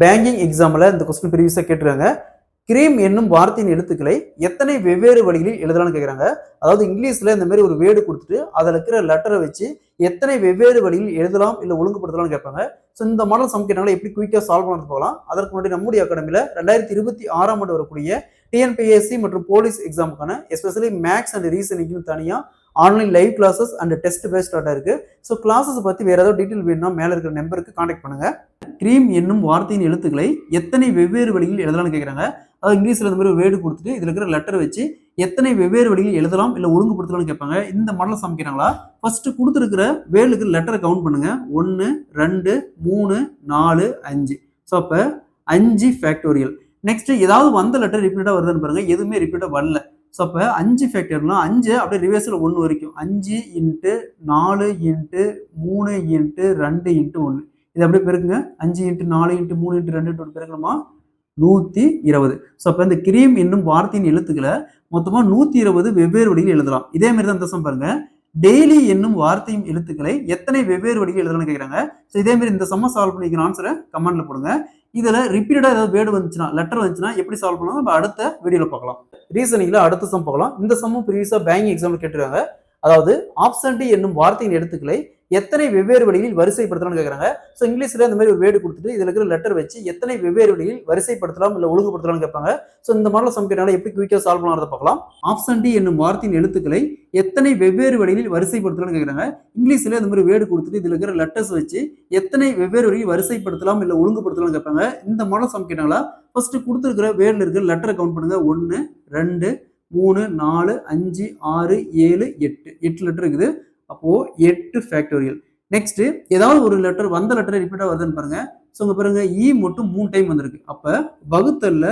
Banking எக்ஸாமில் இந்த question ப்ரீவியஸாக கேட்டிருக்காங்க. கிரீம் என்னும் வார்த்தையின் எழுத்துக்களை எத்தனை வெவ்வேறு வழிகளில் எழுதலாம்னு கேட்குறாங்க. அதாவது இங்கிலீஷில் இந்த மாதிரி ஒரு வேர்டு கொடுத்துட்டு அதில் இருக்கிற லெட்டரை வச்சு எத்தனை வெவ்வேறு வழியில் எழுதலாம் இல்லை ஒழுங்குபடுத்தலாம்னு கேட்பாங்க. ஸோ இந்த மாடல் சம் கேட்டாங்களா எப்படி குயிக்காக சால்வ் பண்ணது போகலாம். அதற்கு முன்னாடி நம்முடைய அகாடமியில் 2026 ஆண்டு வரக்கூடிய டிஎன்பிஎஸ்சி மற்றும் போலீஸ் எக்ஸாமுக்கான எஸ்பெஷலி மேக்ஸ் அண்ட் ரீசனிங்னு தனியாக online live classes and test based start இருக்கு. ஸோ கிளாஸஸ் பற்றி வேற ஏதாவது டீட்டெயில் வேணும்னா மேலே இருக்கிற நம்பருக்கு கான்டாக்ட் பண்ணுங்க. கிரீம் என்னும் வார்த்தையின் எழுத்துக்களை எத்தனை வெவ்வேறு வழியில் எழுதலாம்னு கேட்குறாங்க. அதாவது இங்கிலீஷில் இந்த மாதிரி வேர்டு கொடுத்துட்டு இதில் இருக்கிற லெட்டர் வச்சு எத்தனை வெவ்வேறு வழியில் எழுதலாம் இல்லை ஒழுங்குபடுத்தலாம்னு கேட்பாங்க. இந்த மாடல் சமைக்கிறாங்களா ஃபர்ஸ்ட் கொடுத்துருக்கிற வேர்டுக்கு லெட்டரை கவுண்ட் பண்ணுங்க. 1 2 3 4 5. ஸோ அப்போ 5 ஃபேக்டோரியல். நெக்ஸ்ட் ஏதாவது வந்த லெட்டர் ரிப்பீட்டாக வருதுன்னு பாருங்க. எதுவுமே ரிப்பீட்டாக வரல. ஸோ அப்போ 5 ஃபேக்டர்னா 5 அப்படியே ரிவர்ஸில் 1 வரைக்கும் 5 × 4 × 3 × 2 × 1. இது அப்படியே பெருக்குங்க. 5 × 4 × 3 × 2 × 1 பெருக்கணுமா 120. ஸோ அப்போ இந்த கிரீம் என்னும் வார்த்தையின் எழுத்துக்களை மொத்தமாக 120 வெவ்வேறு வழியில் எழுதலாம். இதே மாதிரி தான் இந்த சம் பாருங்க. டெய்லி என்னும் வார்த்தையின் எழுத்துக்களை எத்தனை வெவ்வேறு வழியில் எழுதலாம்னு கேட்குறாங்க. ஸோ இதே மாதிரி இந்த சம்ம சால்வ் பண்ணிக்கிற ஆன்சரை கமெண்ட்ல போடுங்க. இதில் ரிப்பீட்டடாக ஏதாவது வேர்டு வந்துச்சுன்னா லெட்டர் வந்துச்சுன்னா எப்படி சால்வ் பண்ணலாம் நம்ம அடுத்த வீடியோவில் பார்க்கலாம். ரீசனிங்கில் அடுத்த சம் பார்க்கலாம். இந்த சம்மும் ப்ரீவியஸாக பேங்கிங் எக்ஸாம்பிள் கேட்டிருக்காங்க. அதாவது ஆப்சன்டி என்னும் வார்த்தையின் எழுத்துக்களை எத்தனை வெவ்வேறு வழியில் வரிசைப்படுத்தலாம்னு கேட்குறாங்க. ஸோ இங்கிலீஷில் இந்த மாதிரி ஒரு வேர்டு கொடுத்துட்டு இதில் இருக்கிற லெட்டர் வச்சு எத்தனை வெவ்வேறு வழியில் வரிசைப்படுத்தலாம் இல்லை ஒழுங்குபடுத்தலாம்னு கேட்பாங்க. ஸோ இந்த மாடல் சம் கேட்டாலும் எப்படி குயிக்காக சால்வ் பண்ணாத பார்க்கலாம். ஆப்சன்டி என்னும் வார்த்தையின் எழுத்துக்களை எத்தனை வெவ்வேறு வழியில் வரிசைப்படுத்தலாம்னு கேட்குறாங்க. இங்கிலீஷில் இந்த மாதிரி வேர்டு கொடுத்துட்டு இதில் இருக்கிற லெட்டர்ஸ் வச்சு எத்தனை வெவ்வேறு வழியில் வரிசைப்படுத்தலாம் இல்லை ஒழுங்குபடுத்தலாம்னு கேட்பாங்க. இந்த மாடல் சம் கேட்டாங்களா ஃபர்ஸ்ட் கொடுத்துருக்கிற வேர்டில் இருக்கிற லெட்டரை கவுண்ட் பண்ணுங்க. 1 2 3 4 5 6 7 8. 8 லெட்டர் இருக்குது. அப்போ 8 ஃபேக்டோரியல். நெக்ஸ்ட் ஏதாவது ஒரு லெட்டர் வந்த லெட்டர் ரிப்பீட்டா வருதுன்னு பாருங்க. ஸோ இங்க பாருங்க இ மட்டும் 3 டைம் வந்திருக்கு. அப்ப வகுத்தல்ல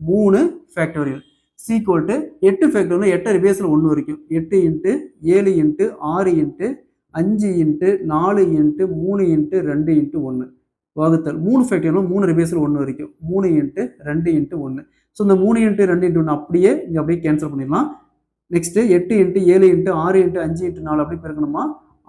3 ஃபேக்டோரியல் சீக்வல் டு 8 ஃபேக்டோரியல் 8 ரிவேர்ஸ்ல 1 வரைக்கும் 8 × 7 × 6 × 5 × 4 × 3 × 2 × 1 வகுத்தல் 3 ஃபேக்டோரியல் 3 ரிவேர்ஸ்ல 1 வரைக்கும் 3 × 2 × 1. ஸோ இந்த 3 × 2 × 1 அப்படியே இங்க அப்படியே கேன்சல் பண்ணிடலாம். நெக்ஸ்ட் 8 × 7 × 6 × 5 × 4 அப்படி பெருக்கணுமா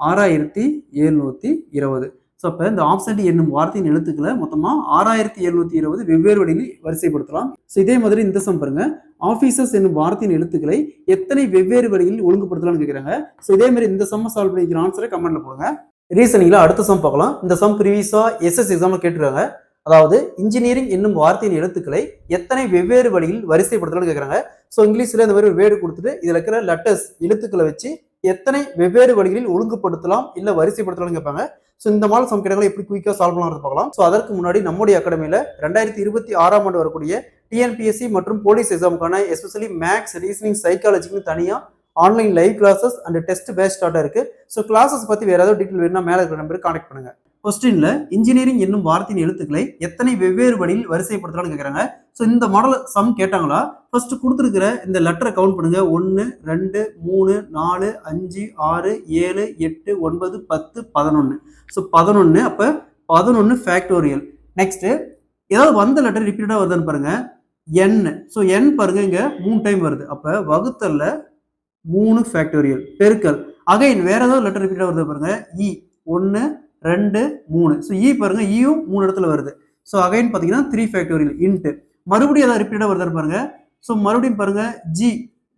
6720. ஸோ அப்போ இந்த ஆப்சன்டி என்னும் வார்த்தையின் எழுத்துக்களை மொத்தமாக 6720 வெவ்வேறு வழியில் வரிசைப்படுத்தலாம். ஸோ இதே மாதிரி இந்த சம் பாருங்க. ஆஃபீஸர்ஸ் என்னும் வார்த்தையின் எழுத்துக்களை எத்தனை வெவ்வேறு வழியில் ஒழுங்குபடுத்தலாம்னு கேட்குறாங்க. ஸோ இதே மாதிரி இந்த சம்ம சால்வ் பண்ணிக்கிற ஆன்சரை கமெண்ட்ல போடுங்க. ரீசனிங்ல அடுத்த சம் பார்க்கலாம். இந்த சம் ப்ரீவியஸா எஸ்எஸ் எக்ஸாம்ல கேட்டிருக்காங்க. அதாவது இன்ஜினியரிங் என்னும் வார்த்தையின் எழுத்துக்களை எத்தனை வெவ்வேறு வழியில் வரிசைப்படுத்தலாம்னு கேட்குறாங்க. ஸோ இங்கிலீஷில் இந்த மாதிரி ஒரு வேர்டு கொடுத்துட்டு இதில் இருக்கிற லெட்டர்ஸ் எழுத்துக்களை வச்சு எத்தனை வெவ்வேறு வழிகளில் ஒழுங்குபடுத்தலாம் இல்லை வரிசைப்படுத்தலாம்னு கேட்பாங்க. ஸோ இந்த மாதிரி சம் கேட்டாலும் எப்படி குயிக்காக சால்வ் பண்ணலாம் பார்க்கலாம். ஸோ அதற்கு முன்னாடி நம்முடைய அகாடமியில் 2026 ஆண்டு வரக்கூடிய டிஎன்பிஎஸ்சி மற்றும் போலீஸ் எக்ஸாமுக்கான எஸ்பெஷலி மேக்ஸ் ரீசனிங் சைக்காலஜிக்கு தனியாக online live classes and test based start இருக்கு. ஸோ கிளாஸஸ் பற்றி வேற ஏதாவது டீட்டெயில் வேணும்னா மேலே இருக்கிற நம்பருக்கு கான்டாக்ட் பண்ணுங்க. கொஸ்டின்ல இன்ஜினியரிங் என்னும் வார்த்தையின் எழுத்துக்களை எத்தனை வெவ்வேறு வழியில் வரிசைப்படுத்தலாம்னு கேட்குறாங்க. ஸோ இந்த மாடல் சம் கேட்டாங்களா ஃபர்ஸ்ட் கொடுத்துருக்கிற இந்த லெட்டரை கவுண்ட் பண்ணுங்க. 1 2 3 4 5 6 7 8 9 10 11. ஸோ 11. அப்போ 11 ஃபேக்டோரியல். நெக்ஸ்ட் ஏதாவது வந்த லெட்டர் ரிப்பீட்டடாக வருதுன்னு பாருங்க. என். ஸோ என் பாருங்க இங்க 3 டைம் வருது. அப்போ வகுத்தல்ல 3 ஃபேக்டோரியல் பெருக்கல் அகைன் வேற ஏதாவது லெட்டர் ரிப்பீட்டடாக வருது பாருங்க. இ 1 2 3. ஸோ இ பாருங்க இயும் 3 இடத்துல வருது. ஸோ அகைன் பார்த்தீங்கன்னா 3 ஃபேக்டோரியல் இன்ட்டு மறுபடியும் ஏதாவது ரிப்பீட்டாக வருது பாருங்க. ஸோ மறுபடியும் பாருங்க ஜி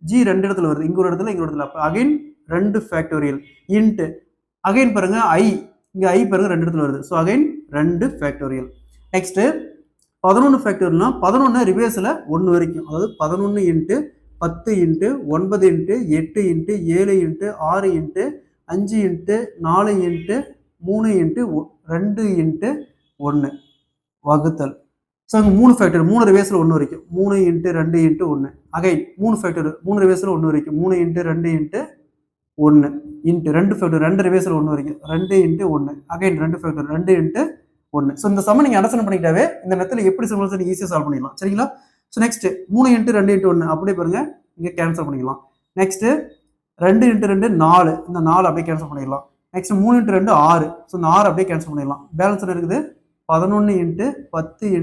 2 இடத்துல வருது. இங்க ஒரு இடத்துல இங்க ஒரு இடத்துல. அப்போ அகைன் 2 ஃபேக்டோரியல் இன்ட்டு அகைன் பாருங்க ஐ இங்க ஐ பாருங்க 2 இடத்துல வருது. So again 2 factorial. நெக்ஸ்ட் 11 ஃபேக்டோரியல்னா 11 ரிவேர்ஸில் 1 வரைக்கும். அதாவது 11 × 10 × 9 × 8 × 7 × 6 × 5 × 4 × 3 × 2 × 1 வகுத்தல். ஸோ அங்கே 3 ஃபேக்டர் 3 ரிவேர்ஸில் 1 வரைக்கும் 3 × 2 × 1 அகைன் 3 ஃபேக்டர் 3 ரிவேர்ஸில் 1 வரைக்கும் 3 × 2 × 1 இன்ட்டு 2 ஃபேக்டர் 2 ரிவேர்ஸில் 1 வரைக்கும் 2 × 1 அகைன் 2 ஃபேக்டர் 2 × 1. ஸோ இந்த சம்ம நீங்கள் அண்டர்ஸ்டாண்ட் பண்ணிக்கிட்டாவே இந்த மெத்தட் எப்படி சிம்பிள்ஸ் நீங்கள் ஈஸியாக சால்வ் பண்ணிடலாம். சரிங்களா? ஸோ நெக்ஸ்ட் 3 × 2 × 1 அப்படியே பாருங்க இங்கே கேன்சல் பண்ணிக்கலாம். நெக்ஸ்ட் 2 × 2 4. இந்த 4 அப்படியே கேன்சல் பண்ணிடலாம். நெக்ஸ்ட் 3 × 2 6. ஸோ இந்த 6 அப்படியே கேன்சல் பண்ணிடலாம். பேலன்ஸ் என்ன இருக்குது 11 × 10 ×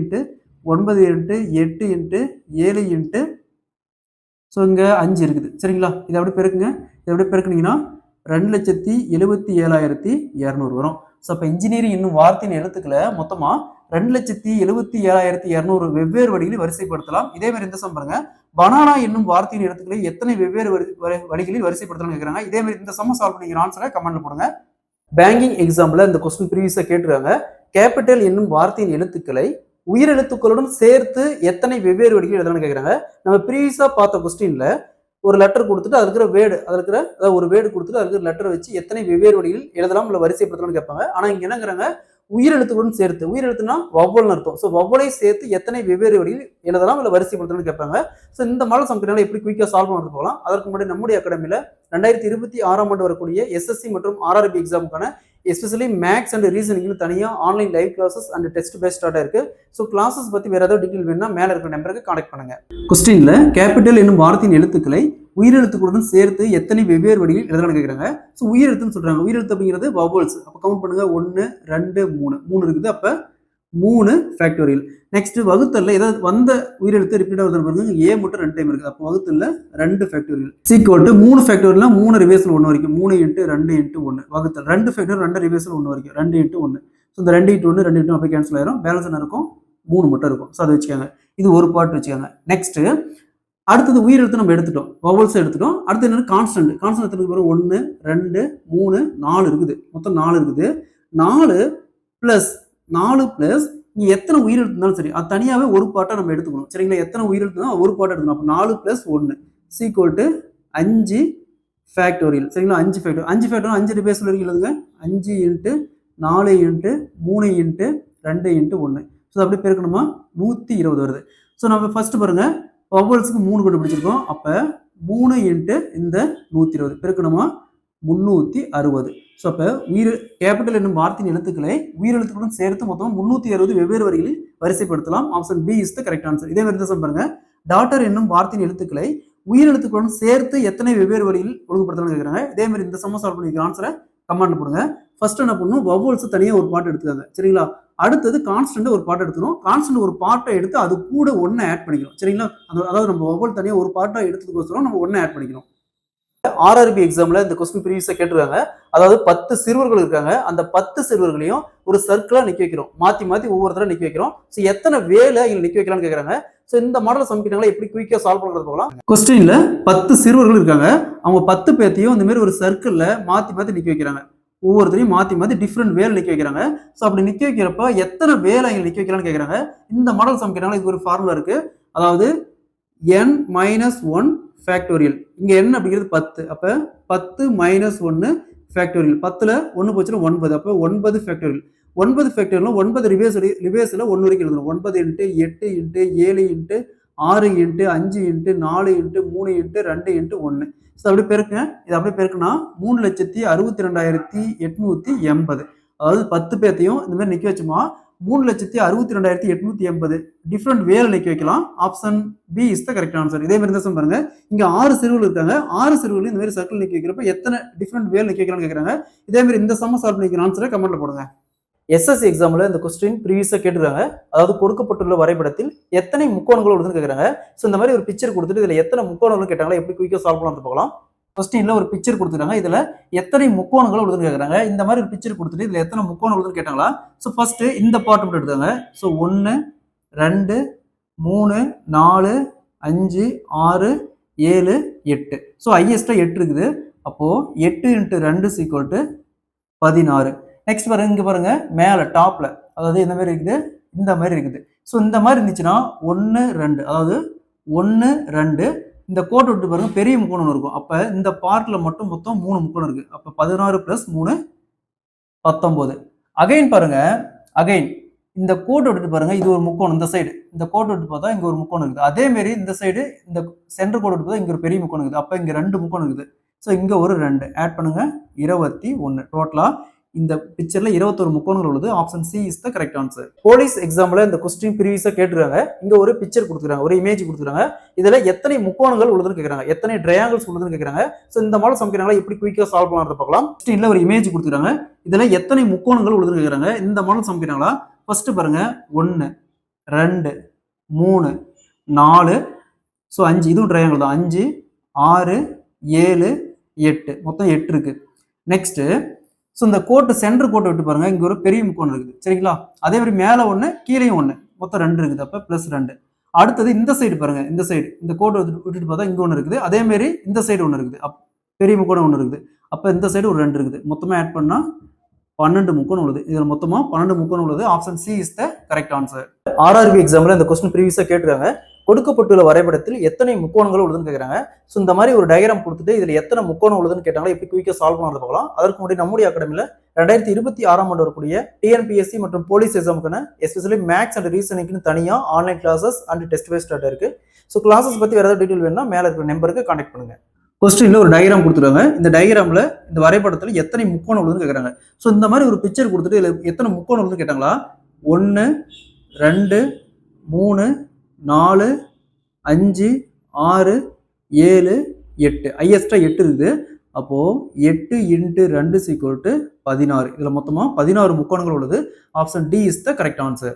9 × 8 × 7 × ஸோ இங்கே 5 இருக்குது. சரிங்களா? இதை அப்படியே பெருக்குங்க. இதை அப்படியே பெருக்குனீங்கன்னா 2,77,200 வரும். ஸோ அப்போ இன்ஜினியரிங் என்னும் வார்த்தையின் எழுத்துக்களை மொத்தமா 2,77,200 வெவ்வேறு வழிகளில் வரிசைப்படுத்தலாம். இதே மாதிரி இந்த சம் பாருங்க, பனானா என்னும் வார்த்தையின் எழுத்துக்களை எத்தனை வெவ்வேறு வழிகளில் வரிசைப்படுத்தலாம் கேட்கறாங்க. இதே மாதிரி இந்த சம்ம சால்வ் பண்ணிக்கிற ஆன்சரை கமெண்ட்ல போடுங்க. பேங்கிங் எக்ஸாம்ல இந்த கொஸ்டின் ப்ரீவியஸா கேட்டிருக்காங்க. கேபிட்டல் என்னும் வார்த்தையின் எழுத்துக்களை உயிரெழுத்துக்களுடன் சேர்த்து எத்தனை வெவ்வேறு வழிகளில் எழுதலாம்னு கேட்கறாங்க. நம்ம ப்ரீவியஸா பார்த்த கொஸ்டின்ல ஒரு லெட்டர் கொடுத்துட்டு அதுல இருக்கிற வேர்டு, அதுல இருக்கிற ஒரு வேர்டு கொடுத்துட்டு அதுக்கு லெட்டர் வச்சு எத்தனை வெவ்வேறு வழியில் எழுதலாம் இல்ல வரிசைப்படுத்தலாம்னு கேட்பாங்க. ஆனா இங்க என்னங்கிறாங்க, உயிரெழுத்துடன் சேர்த்து, உயிரெழுத்துனா வவ்வல்னு அர்த்தம். ஸோ வவ்வலை சேர்த்து எத்தனை வெவ்வேறு வழியில் எழுதலாம் இல்ல வரிசைப்படுத்தலாம்னு கேட்பாங்க. ஸோ இந்த மாடல் சம்ஸ்கிருதம் எப்படி குயிக்கா சால்வ் பண்ணி போகலாம். அதற்கு முன்னாடி நம்முடைய அகாடமியில 2026ஆம் ஆண்டு வரக்கூடிய எஸ்எஸ்சி மற்றும் ஆர்ஆர்பி எக்ஸாமுக்கான எஸ்பெஷலி மேக்ஸ் அண்ட் ரீசனிங்னு தனியாக online live classes and test based start இருக்கு. ஸோ கிளாஸஸ் பற்றி வேற ஏதாவது டீட்டெயில் வேணும்னா மேலே இருக்கிற நம்பருக்கு கான்டாக்ட் பண்ணுங்க. கொஸ்டின்ல கேபிட்டல் என்னும் வார்த்தையின் எழுத்துக்களை உயிரெழுத்துக்களுடன் சேர்த்து எத்தனை வெவ்வேறு வழியில் எழுதலாம்னு கேட்குறாங்க. ஸோ உயிரெழுத்துன்னு சொல்றாங்க. உயிரெழுத்து அப்படிங்கிறது வவல்ஸ். அப்போ கவுண்ட் பண்ணுங்க, 1 2 3 இருக்குது. அப்போ 3 ஃபேக்டோரியல். நெக்ஸ்ட் வகுத்தல்ல ஏதாவது வந்த உயிரெழுத்து ரிப்பீட் ஆகுது பாருங்க, ஏ மட்டும் 2 டைம் இருக்கு. அப்போ வகுத்தல்ல 2 ஃபேக்டோரியல் சீக்வல் டு 3 ஃபேக்டோரியல்னா 3 ரிவர்சல் 1 வரைக்கும், 3 × 2 × 1 வகுத்தல் 2 ஃபேக்டோரியல் 2 ரிவர்சல் 1 வரைக்கும், 2 × 1. ஸோ இந்த 2 × 1 2 × 1 அப்போ கேன்சல் ஆயிரும். பேலன்ஸ் என்ன இருக்கும், 3 மட்டும் இருக்கும். ஸோ அதை வச்சுக்காங்க. இது ஒரு பார்ட் வச்சுக்காங்க. நெக்ஸ்ட் அடுத்தது உயிரெழுத்து நம்ம எடுத்துட்டோம், வவல்ஸ் எடுத்துட்டோம். அடுத்து என்னன்னா கான்ஸ்டன்ட். கான்ஸ்டன்ட் எத்தனை பாருங்க, 1 2 3 4 இருக்குது. மொத்தம் 4 இருக்குது. 4 பிளஸ் 4 பிளஸ் நீங்க எத்தனை உயிரெழுத்து இருந்தாலும் சரி அது தனியாவே ஒரு பாட்டா நம்ம எடுத்துக்கணும். சரிங்களா, எத்தனை உயிரெழுத்து ஒரு பாட்டா எடுக்கணும். அப்போ 4 + 1 சீக்வல் டு 5 ஃபேக்டோரியல். சரிங்களா, 5 ஃபேக்டோரியல். 5 ஃபேக்டோரியல் 5 ரிவர்சல் வரைக்கும் எழுதுங்க. 5 × 4 × 3 × 2 × 1. ஸோ அப்படி பெருக்கணுமா, 120 வருது. ஸோ நம்ம ஃபர்ஸ்ட் பாருங்க, வவல்ஸ்க்கு 3 கண்டுபிடிச்சிருக்கோம். அப்போ 3 × இந்த 120 பெருக்கணுமா, 360. ஸோ அப்போ கேபிட்டல் என்னும் வார்த்தையின் எழுத்துக்களை உயிரெழுத்துக்களுடன் சேர்த்து மொத்தம் 360 வெவ்வேறு வரிகளில் வரிசைப்படுத்தலாம். Option B is the correct answer. இதே மாதிரி தான் பாருங்க, டாட்டர் என்னும் வார்த்தையின் எழுத்துக்களை உயிரெழுத்துக்களுடன் சேர்த்து எத்தனை வெவ்வேறு வரிகளில் ஒழுங்குபடுத்தலாம் கேட்குறாங்க. இதே மாதிரி இந்த சம்ம சால்வ் பண்ணிக்கிற ஆன்சரை கமெண்ட் போடுங்க. ஃபர்ஸ்ட் என்ன பண்ணணும், வவல்ஸ் தனியாக ஒரு பாட்டு எடுத்துக்காங்க. சரிங்களா, அடுத்தது கான்ஸ்டன்ட் ஒரு பாட்டு எடுத்துக்கணும். கான்ஸ்டன்ட் ஒரு பாட்டை எடுத்து அது கூட ஒன்று ஆட் பண்ணிக்கணும். சரிங்களா, அதாவது நம்ம வவல் தனியாக ஒரு பாட்டை எடுத்ததுக்கோசரம் நம்ம ஒன்று ஆட் பண்ணிக்கணும். ஆர்ஆர்பி எக்ஸாம்ல இந்த கொஸ்டின் ப்ரீவியஸா கேட்டிருக்காங்க. அதாவது 10 சிறுவர்கள் இருக்காங்க. அந்த 10 சிறுவர்களையும் ஒரு சர்க்கிளா நிக்க வைக்கிறோம். மாத்தி மாத்தி ஒவ்வொருத்தர நிக்க வைக்கிறோம். ஸோ எத்தனை வேலை இங்க நிக்க வைக்கலாம்னு கேட்கறாங்க. ஸோ இந்த மாடல் சம்கிட்டாங்களா எப்படி குயிக்கா சால்வ் பண்றது போகலாம். கொஸ்டின்ல 10 சிறுவர்கள் இருக்காங்க. அவங்க 10 பேத்தையும் இந்த மாதிரி ஒரு சர்க்கிள்ல மாத்தி மாத்தி நிக்க வைக்கிறாங்க. ஒவ்வொருத்தரையும் மாத்தி மாத்தி டிஃப்ரெண்ட் வேலை நிக்க வைக்கிறாங்க. ஸோ அப்படி நிக்க வைக்கிறப்ப எத்தனை வேலை இங்க நிக்க வைக்கலாம்னு கேட்கறாங்க. இந்த மாடல் சம்கிட்டாங்களா இதுக்கு ஒரு ஃபார்முலா இருக்கு. அதாவது n-1 ஃபேக்டோரியல். இங்க n அப்படிங்கிறது 10. அப்ப 10 - 1 ஃபேக்டோரியல். 10ல 1 போச்சுன்னா 9. அப்ப 9 ஃபேக்டோரியல். 9 ஃபேக்டோரியல் 9 ரிவர்ஸ்ல 1 வரைக்கும் எழுதணும். 9 × 8 × 7 × 6 × 5 × 4 × 3 × 2 × 1. ஸோ அப்படியே பெருக்குங்க. இது அப்படியே பெருக்குனா 3,62,880. அதாவது 10 பேர்த்தையும் இந்த மாதிரி நிக்க வச்சுமா 3,62,880 டிஃப்ரெண்ட் வேலை நிக்க வைக்கலாம். Option B is the correct answer. இதே மாதிரி தான் பாருங்க, இங்க 6 சிறுவர்கள் இருக்காங்க. 6 சிறுவர்கள் இந்த மாதிரி சர்க்கிள் நிக்க வைக்கிறப்ப எத்தனை டிஃப்ரெண்ட் வேலை நிக்க வைக்கலாம்னு கேட்கறாங்க. இதே மாதிரி இந்த சம்ம சால்வ் பண்ணிக்கிற ஆன்சரை கமெண்ட்ல போடுங்க. எஸ்எஸ்சி எக்ஸாம்ல இந்த கொஸ்டின் ப்ரீவியஸா கேட்டிருக்காங்க. அதாவது கொடுக்கப்பட்டுள்ள வரைபடத்தில் எத்தனை முக்கோணங்கள் உள்ளதுன்னு கேட்கறாங்க. ஸோ இந்த மாதிரி ஒரு பிக்சர் கொடுத்துட்டு இதுல எத்தனை முக்கோணங்கள் கேட்டாங்களா, எப்படி குயிக்கா சால்வ் பண்ணலாம் பார்க்கலாம். கொஸ்டின்ல ஒரு பிக்சர் கொடுத்துருக்காங்க. இதுல எத்தனை முக்கோணங்கள் உள்ளதுன்னு கேட்கறாங்க. இந்த மாதிரி ஒரு பிக்சர் கொடுத்துட்டு இதுல எத்தனை முக்கோணங்கள் உள்ளதுன்னு கேட்டாங்களா. ஸோ ஃபர்ஸ்ட் இந்த பார்ட் மட்டும் எடுத்தாங்க. ஸோ 1 2 3 4 5 6 7 8. ஸோ ஹையஸ்டா 8 இருக்குது. அப்போ 8 × 2 = 16. நெக்ஸ்ட் பாருங்க, இங்க பாருங்க மேல டாப்ல, அதாவது இந்த மாதிரி இருக்குது, இந்த மாதிரி இருக்குது. ஸோ இந்த மாதிரி இருந்துச்சுன்னா 1 2, அதாவது 1 2 இந்த கோட்டை விட்டு பாருங்க பெரிய முக்கோணம் இருக்கும். அப்ப இந்த பார்ட்ல மட்டும் மொத்தம் 3 முக்கோணம் இருக்கு. அப்ப 16 + 3 19. அகைன் பாருங்க, அகைன் இந்த கோட்டை விட்டு பாருங்க, இது ஒரு முக்கோணம். இந்த சைடு இந்த கோட்டை விட்டு பார்த்தா இங்க ஒரு முக்கோணம் இருக்குது. அதே மாதிரி இந்த சைடு இந்த சென்டர் கோட்டை விட்டு பார்த்தா இங்க ஒரு பெரிய முக்கோணம் இருக்குது. அப்ப இங்க 2 முக்கோணம் இருக்குது. ஸோ இங்க ஒரு 2 ஆட் பண்ணுங்க, 21. டோட்டலா இந்த பிக்சர்ல 21 முக்கோணங்கள் உள்ளது. Option C is the correct answer. Police எக்ஸாம்ல இந்த கொஸ்டின் ப்ரீவியஸா கேட்டிருக்காங்க. இங்க ஒரு பிக்சர் கொடுத்துருக்காங்க, ஒரு இமேஜ் கொடுத்துருக்காங்க. இதுல எத்தனை முக்கோணங்கள் உள்ளதுன்னு கேட்கறாங்க, எத்தனை ட்ரையாங்கிள்ஸ் உள்ளதுன்னு கேட்கறாங்க. ஸோ இந்த மாடல் சம்கிட்டாங்களா எப்படி குயிக்கா சால்வ் பண்றத பார்க்கலாம். கொஸ்டின்ல ஒரு இமேஜ் கொடுத்துருக்காங்க. இதுல எத்தனை முக்கோணங்கள் உள்ளதுன்னு கேட்கறாங்க. இந்த மாடல் சம்கிட்டாங்களா ஃபர்ஸ்ட் பாருங்க, 1 2 3 4. ஸோ 5, இதுவும் ட்ரையாங்கிள் தான். 5 6 7 8, மொத்தம் 8 இருக்கு. நெக்ஸ்ட் ஸோ இந்த கோட்டு சென்டர் கோட்டை விட்டு பாருங்க, இங்க ஒரு பெரிய முக்கோணம் இருக்குது சரிங்களா. அதே மாதிரி மேல ஒன்று கீழேயும் ஒன்று, மொத்தம் 2 இருக்குது. அப்போ +2. அடுத்தது இந்த சைடு பாருங்க, இந்த சைடு இந்த கோட்டை விட்டுட்டு பார்த்தா இங்க ஒன்று இருக்குது. அதே மாதிரி இந்த சைடு ஒன்று இருக்குது, பெரிய முக்கோணம் ஒன்று இருக்குது. அப்போ இந்த சைடு ஒரு 2 இருக்குது. மொத்தமாக ஆட் பண்ணா 12 முக்கோணம் உள்ளது. இதில் மொத்தமாக 12 முக்கோணம் உள்ளது. Option C is the correct answer. RRB எக்ஸாமில் இந்த கொஸ்டின் ப்ரீவியஸாக கேட்டிருக்காங்க. கொடுக்கப்பட்டுள்ள வரைபடத்தில் எத்தனை முக்கோணங்கள் உள்ளதுன்னு கேட்குறாங்க. ஸோ இந்த மாதிரி ஒரு டயக்ராம் கொடுத்துட்டு இதில் எத்தனை முக்கோணம் உள்ளதுன்னு கேட்டாங்களா எப்படி குயிக்காக சால்வ் பண்ணுறது பார்க்கலாம். அதற்கு முன்னாடி நம்முடைய அகாடமியில் 2026 வரக்கூடிய டிஎன்பிஎஸ்சி மற்றும் போலீஸ் எக்ஸாமுக்கான எஸ்பெஷலி மேக்ஸ் அண்ட் ரீசனிங்னு தனியாக online classes and test wise start இருக்கு. ஸோ கிளாஸஸ் பற்றி வேறு ஏதாவது டீட்டெயில் வேணும்னா மேலே இருக்கிற நம்பருக்கு கான்டாக்ட் பண்ணுங்க. கொஸ்டின்ல ஒரு டயக்ராம் கொடுத்துருக்காங்க. இந்த டயக்ராம்ல இந்த வரைபடத்தில் எத்தனை முக்கோணம் உள்ளதுன்னு கேட்குறாங்க. ஸோ இந்த மாதிரி ஒரு பிக்சர் கொடுத்துட்டு இதில் எத்தனை முக்கோணம் உள்ளதுன்னு கேட்டாங்களா. 1 2 3 4 5 6 7 8 ஹையஸ்டா 8 இருக்குது. அப்போ 8 × 2 = 16. இதுல மொத்தமா 16 முக்கோணங்கள் உள்ளது. Option D is the correct answer.